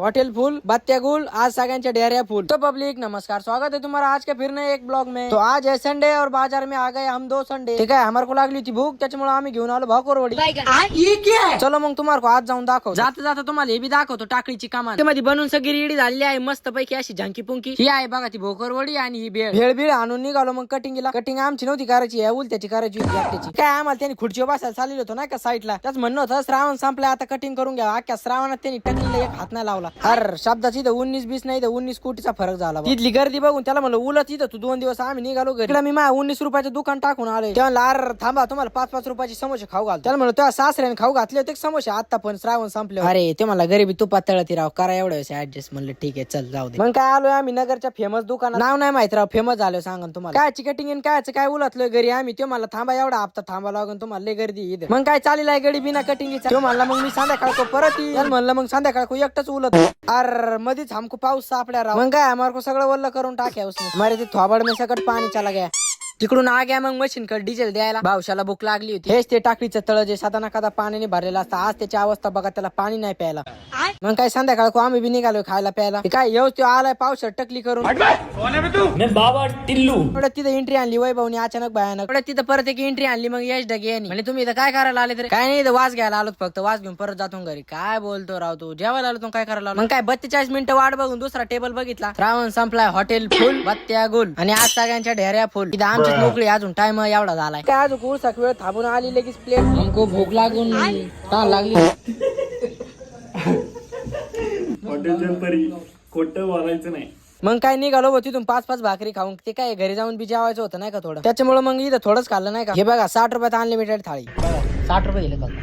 Hotel फुल बत्तिया गुल, आज सगळ्यांच्या डेरिया फुल। तो पब्लिक नमस्कार, स्वागत है तुम्हारा आज के फिर नए एक ब्लॉग में। तो आज है संडे और बाजार में आ गए हम 2 संडे। ठीक है, हमारे को लागली होती भूक, त्याच्यामुळे आम्ही घेऊन आलो भाकोरवडी। ये क्या है? चलो मग तुम्हाला को आज जाऊन दाखव। जाता जाता तुम्हाला हे बी दाखवतो टाकळीची कमान। त्यामध्ये बनवून सगळी रेडी झालेली आहे मस्त पैकी अशी झांकी पुंकी। ही आहे बघा ती भोकरवडी आणि ही भेळ बीळ आणून निघालो मग कटिंगला। कटिंग आमची नव्हती करायची, उलट्याची करायची होती एकट्याची। काय आम्हाला त्यांनी खुर्चीवर बसायला चाललेलो होतो ना का साईडला, त्याच म्हणणं होतं श्रावण संपलाय आता कटिंग करून घ्या। अख्ख्या श्रावणात त्यांनी टकलीला एक हात नाही लावला। अरे शब्दाची इथं 19-20 नाही तर 19 कोटीचा फरक झाला। तिथली गर्दी बघून त्याला म्हणलं उलट इथं तू 2 दिवस आम्ही निघालो घरी। मी 19 रुपयाचं दुकान टाकून आलोय। तेव्हा अरे थांबा तुम्हाला 5-5 रुपयाचे समोसे खाऊ घाल। त्याला म्हणलं तेव्हा सासऱ्याने खाऊ घातले होते समोसे, आता पण श्रावण संपले। अरे ते मला गरीबी तुपात तळती राव, करा एवढं ऍडजस्ट। म्हणलं ठीक आहे चल जाऊ दे। मग काय आलोय आम्ही नगरच्या फेमस दुकानात, नाव नाही माहित राव, फेमस झालोय सांगा तुम्हाला। काय चिकटिंग कायचं काय उलटलोय घरी आम्ही। ते मला थांबा एवढा हप्ता थांबा लागून तुम्हाला लय गर्दी इथं। मग काय चालेल गडी बिना कटिंगचा। तो म्हणला मग मी संध्याकाळ को परत येईल। म्हणलं मग संध्याकाळ को एकटाच उलट। अरे मध्येच हमको पाऊस सापड्या राव। मग काय हमारे को सगळं वल्ल करून टाक्या उसने। हमारे ते थोबाड में सकट पाणी चला गया। तिकडून आ गया मग मशीन कडे डिझेल द्यायला। भावशाला भूक लागली होती। हेच ते टाकळीचं तळ जे साधा कदा पाण्याने भरलेलं असतं, आज त्याची अवस्था बघा, त्याला पाणी नाही प्यायला। मग काय संध्याकाळ को आम्ही बी निघालो खायला प्यायला। काय येऊच आलाय पावसात टकली करून। बाबा टिल्लू तिथं एंट्री आणली वैभवनी अचानक भयानक। तिथं परत एक एंट्री आणली मग यश ढगे यांनी। म्हणजे तुम्ही इथं काय करायला आले तर काय नाही, इथं वास घ्यायला आलो फक्त। वास घेऊन परत जातो घरी। काय बोलतो राव तू, जेवायला आलो तू काय करायला आलो? मग काय 42 मिनिटं वाट बघून दुसरा टेबल बघितला। श्रावण संपलाय, हॉटेल फुल बत्त्या गुल आणि आज सगळ्यांच्या ढेऱ्या फुल। इथं आमचीच नोकरी अजून टाइम एवढा झालाय। काय अजून उलसाक वेळ थांबून आली लगेच प्लेट। हमको भूक लागून लागली। हॉटेलच्या परी खोटं बोलायचं नाही। मग काय निघालो तिथून 5-5 भाकरी खाऊन। ते काय घरी जाऊन बी जेवायचं होतं नाही का थोडं, त्याच्यामुळे मग इथं थोडंच खाल्लं नाही का। हे बघा 60 रुपयात अनलिमिटेड थाळी। 60 रुपये दिले बघा।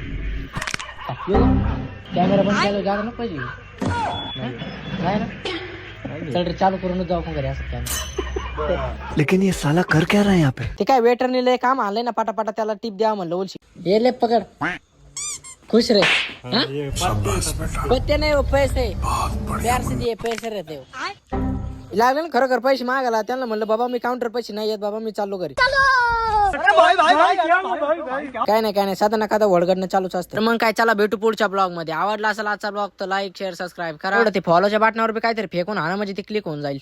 कॅमेरा बंद केला जागा ना पाहिजे काय ना, चल रे चालू करूनच जाऊ घरी असं कॅमेरा। लेकिन ये साला कर क्या रहा है यहाँ पे? ते काय वेटरने लय काम आणलंय ना, पटापटा त्याला टिप द्या म्हणलं उलशी। हे ले पकड, खुश रे। पत्ते नाही हो, पैसे प्यार से दिए पैसे रहते हो। लागले ना खरं पैसे मागायला, त्यांना म्हणलं बाबा मी काउंटर पैसे नाही येत बाबा, मी चाललो घरी। काय नाही साधा नका वडगडणं चालूच असतं। मग काय चला भेटू पुढच्या ब्लॉग मध्ये। आवडला असेल आजचा ब्लॉग तर लाईक शेअर सबस्क्राईब करा। ते फॉलोच्या बटनावर बी काहीतरी फेकून आणा म्हणजे ते क्लिक होऊन जाईल।